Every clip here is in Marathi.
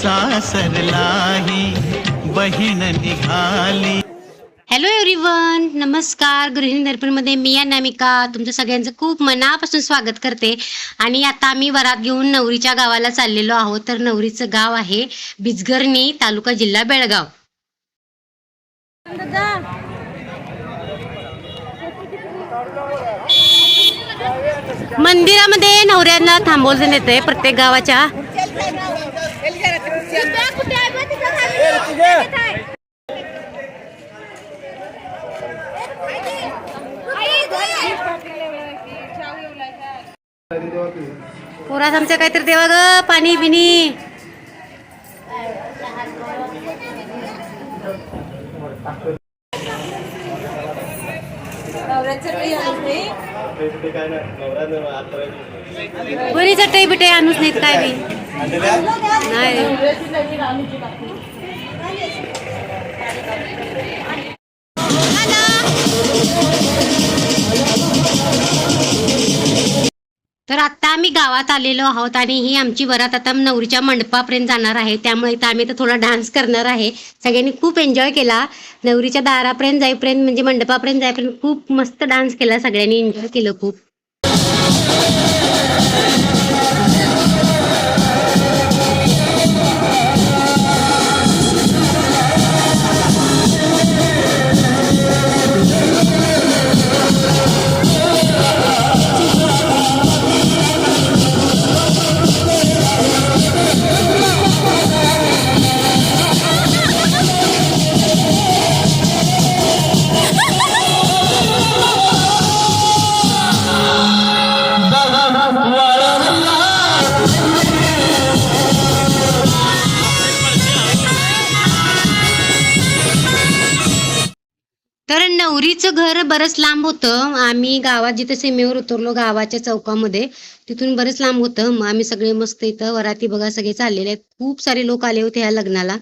सासरलाही बहीण निघाली. हॅलो एव्हरीवन, नमस्कार. गृहिणी दर्पणमध्ये मी अनामिका तुमचं सगळ्यांचं खूप मनापासून स्वागत करते. आणि आता आम्ही वरात घेऊन नवरीच्या गावाला चाललेलो आहोत. तर नवरीचं गाव आहे बिजगर्णी, तालुका जिल्हा बेळगाव. मंदिरामध्ये नवऱ्यांना थांबवलं येते प्रत्येक गावाच्या. पोरास आमच्या काहीतरी देवा ग, पाणी बिनी. बरी चटई बिटई आणूच नाहीत काय बी नाही. तर आता आम्ही गावात आलेलो आहोत आणि ही आमची वरात आता नवरीच्या मंडपापर्यंत जाणार आहे. त्यामुळे इथं आम्ही तर थोडा डान्स करणार आहे. सगळ्यांनी खूप एन्जॉय केला. नवरीच्या दारापर्यंत जाईपर्यंत म्हणजे मंडपापर्यंत जाईपर्यंत खूप मस्त डान्स केला. सगळ्यांनी एन्जॉय केलं खूप. तर नवरीचं घर बरंच लांब होतं. आम्ही गावात जिथे सीमेवर उतरलो गावाच्या चौकामध्ये, तिथून बरंच लांब होतं. मग आम्ही सगळे मस्त इथं वराती बघा सगळे चाललेले आहेत. खूप सारे लोक आले होते ह्या लग्नाला.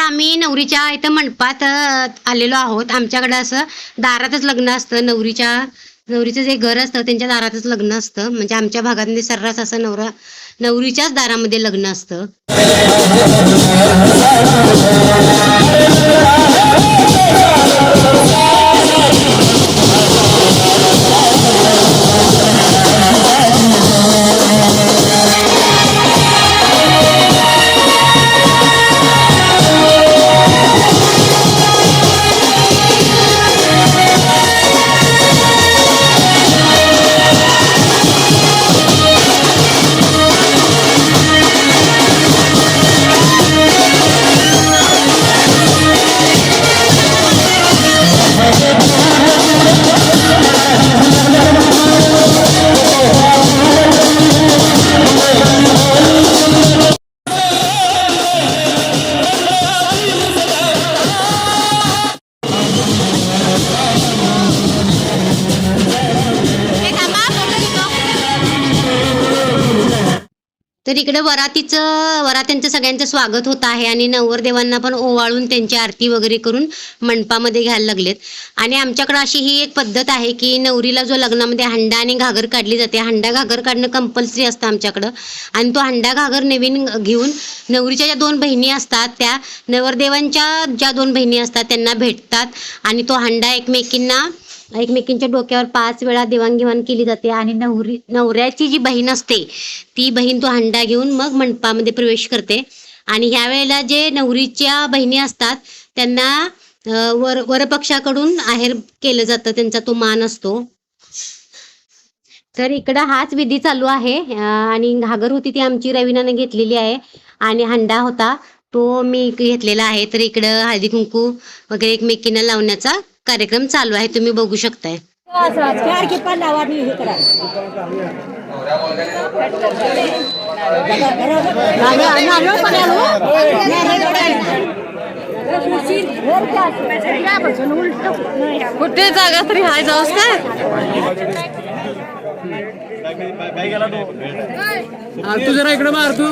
आम्ही नवरीच्या इथं मंडपात आलेलो आहोत. आमच्याकडे असं दारातच लग्न असतं. नवरीचं जे घर असतं त्यांच्या दारातच लग्न असतं. म्हणजे आमच्या भागातले सर्रास असं नवरीच्याच दारामध्ये लग्न असतं. तर इकडे वरात्यांचं सगळ्यांचं स्वागत होत आहे आणि नवरदेवांना पण ओवाळून त्यांची आरती वगैरे करून मंडपामध्ये घ्यायला लागलेत. आणि आमच्याकडे अशी ही एक पद्धत आहे की नवरीला जो लग्नामध्ये हंडा आणि घागर काढली जाते, हंडा घागर काढणं कंपल्सरी असतं आमच्याकडं. आणि तो हंडा घागर नवीन घेऊन नवरीच्या ज्या 2 बहिणी असतात त्या नवरदेवांच्या ज्या 2 बहिणी असतात त्यांना भेटतात आणि तो हंडा एकमेकींच्या डोक्यावर 5 वेळा देवाणघेवाण केली जाते. आणि नवऱ्याची जी बहीण असते ती बहीण तो हंडा घेऊन मग मंडपामध्ये प्रवेश करते. आणि ह्या वेळेला जे नवरीच्या बहिणी असतात त्यांना वरपक्षाकडून आहेर केलं जातं, त्यांचा तो मान असतो. तर इकडं हाच विधी चालू आहे. आणि घागर होती ती आमची रवीनाने घेतलेली आहे आणि हंडा होता तो मी घेतलेला आहे. तर इकडं हळदी कुंकू वगैरे एकमेकींना लावण्याचा कार्यक्रम चालू आहे, तुम्ही बघू शकताय. कुठे जागा तरी हाय जाऊस काय तू जरा इकडे मार तू.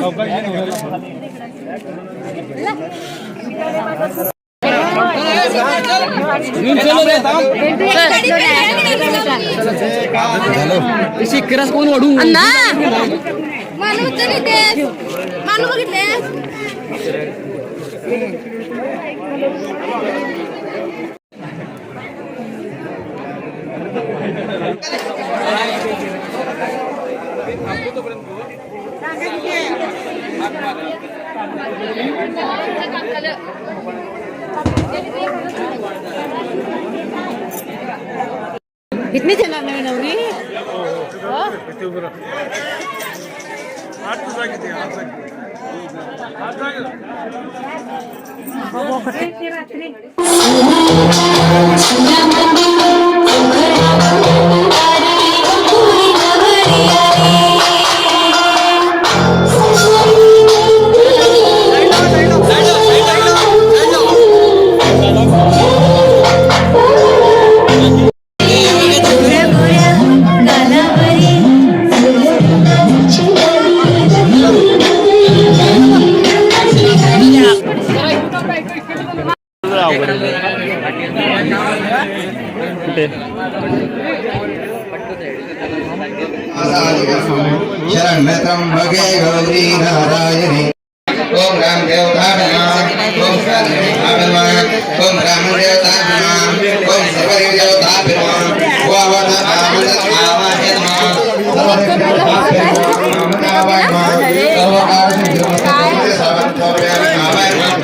शिकरास कोण वाढू मानू बघितले. इतनी देणार नाही नवरी. शरणत्र्यंबके गौरी नारायणी. ओम राम देवताय नमः. ओम राम देवताय नमः. ओम राम देवताय नमः. ओम सर्वदेव देवताय नमः. वावत आमद आवाहे नमः. सर्वदेव देवताय नमः. नावाय नमः. सर्वकाल देवताय सर्वतोरे नावाय नमः.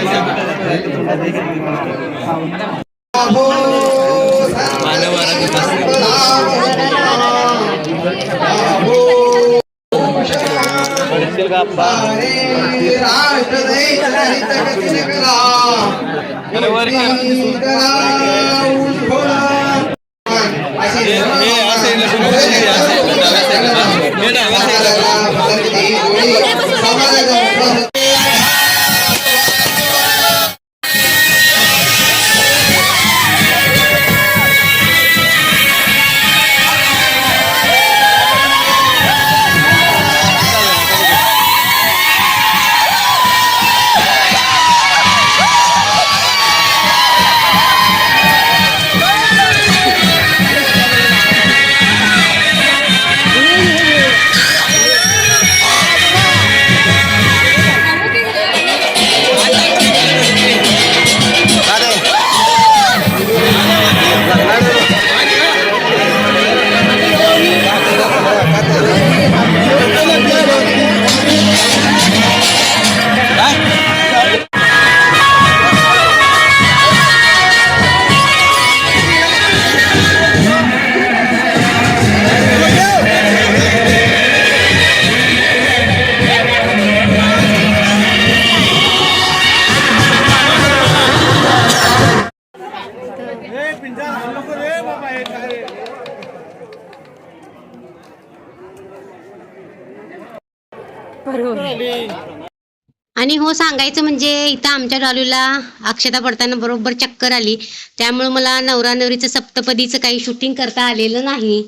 आणि हो सांगायचं म्हणजे इथं आमच्या डॉलीला अक्षता पडताना बरोबर चक्कर आली, त्यामुळं मला नवरा नवरीचं सप्तपदीचं काही शूटिंग करता आलेलं नाही,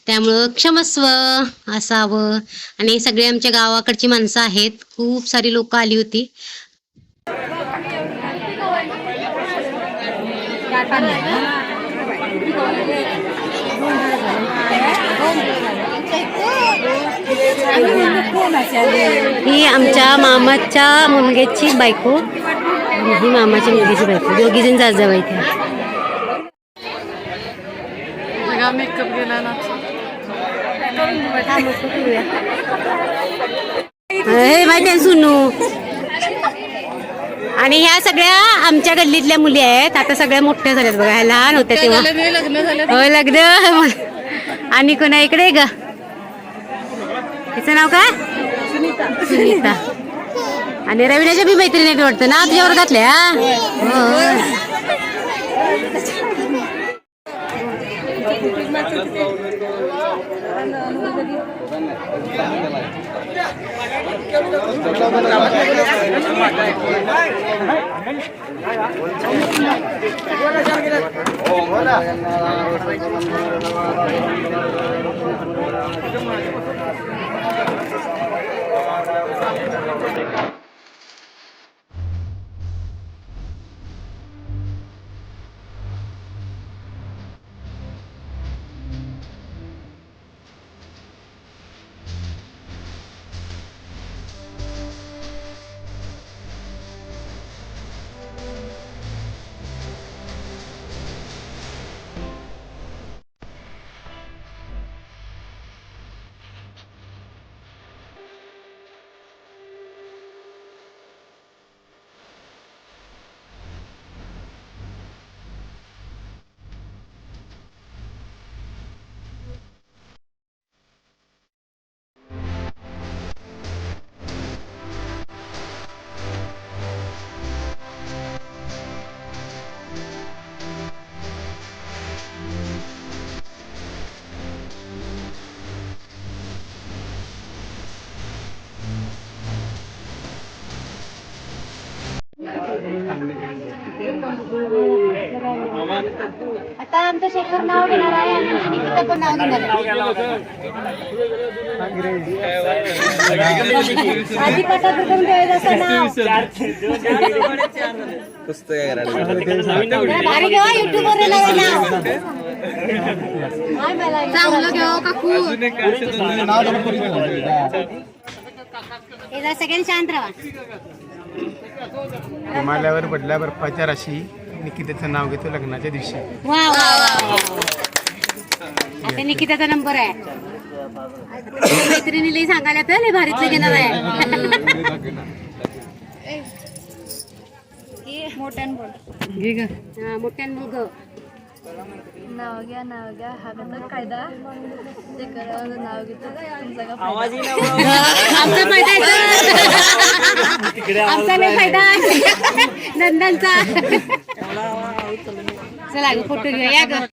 त्यामुळं क्षमस्व असावं. आणि सगळे आमच्या गावाकडची माणसं आहेत, खूप सारी लोक आली होती. ही आमच्या मामाच्या मुलग्याची बायको आणि ही मामाची मुलगीची बायको, दोघी जण जाजव इथे. मेकअप गेला ना हे माहिती आहे सुनू. आणि ह्या सगळ्या आमच्या गल्लीतल्या मुली आहेत, आता सगळ्या मोठ्या झाल्यात बघा, ह्या लहान होत्या तेव्हा. लग्न झालं. होय लग्न. आणि कोणा इकडे ग, तिचं नाव काय? सुनीता. आणि रवीनाच्या बी मैत्रिणी आहेत वाटतं ना तुझ्या वर्गातल्या. आता आमचं शेखर नाव घेणार आहे आणि निकिता पण नाव घेणार आहे. आधी पटापट करून ठेवायचं असं नाव. भारी घेवा युट्यूबवर येणार नाव. चांगलं घेऊ काकू. सगळ्यांनी शांत राहा. हिमालयावर पडल्या बर्फाच्या राशी निकितेचं नाव घेतो लग्नाच्या दिवशी. वा वा वा. आता निकिताचा नंबर आहे. मैत्रिणीला सांगायला तर लय भारीतलं घेणार आहे. मोठ्यान बोल. मोठ्यान बोल ग. नाव घ्या हा तर कायदा ते करावं नाव घेतो आमचा फायदा आहे. आमचा नाही फायदा नंदनचा. चला फोटो घेऊया या ग.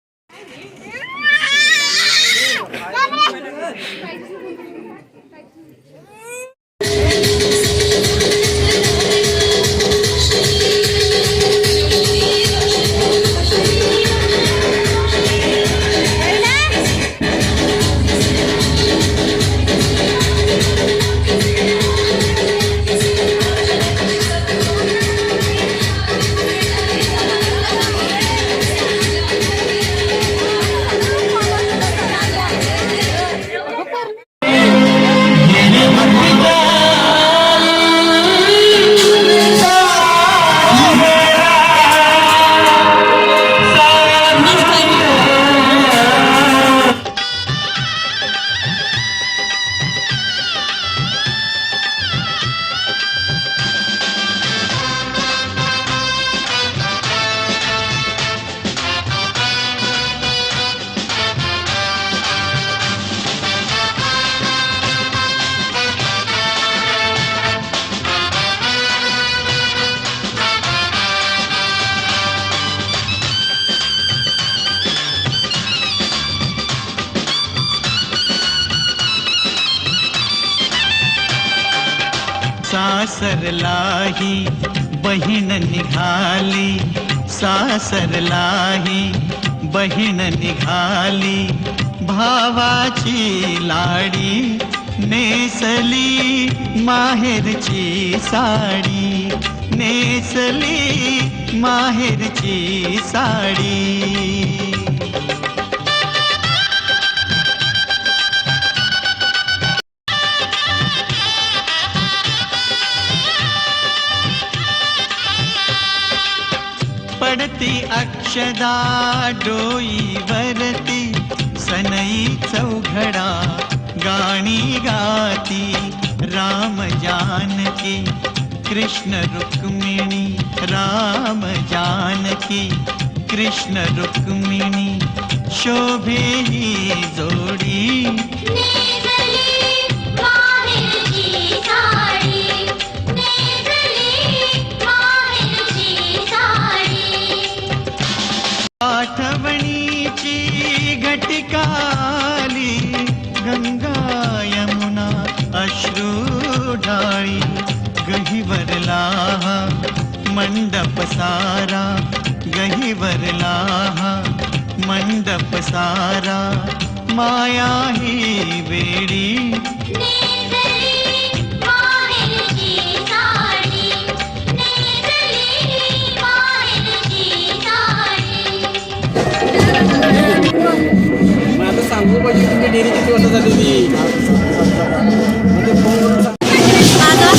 सासरलाही बहीण निघाली, सासरलाही बहीण निघाली, भावाची लाडी नेसली माहेरची साडी, नेसली माहेरची साडी. पडती अक्षदा डोईवरती, सनई चौघडा गाणी गाती, राम जानकी कृष्ण रुक्मिणी, राम जानकी कृष्ण रुक्मिणी, शोभे ही जोडी आठवणीची घटिकाली, गंगा यमुना अश्रू ढाळी, गहिवरला मंडप सारा, गहिवरला मंडप सारा, माया ही वेडी आता सांगू पाहिजे तुमची डेअरी किती वाजता झालेली. माझा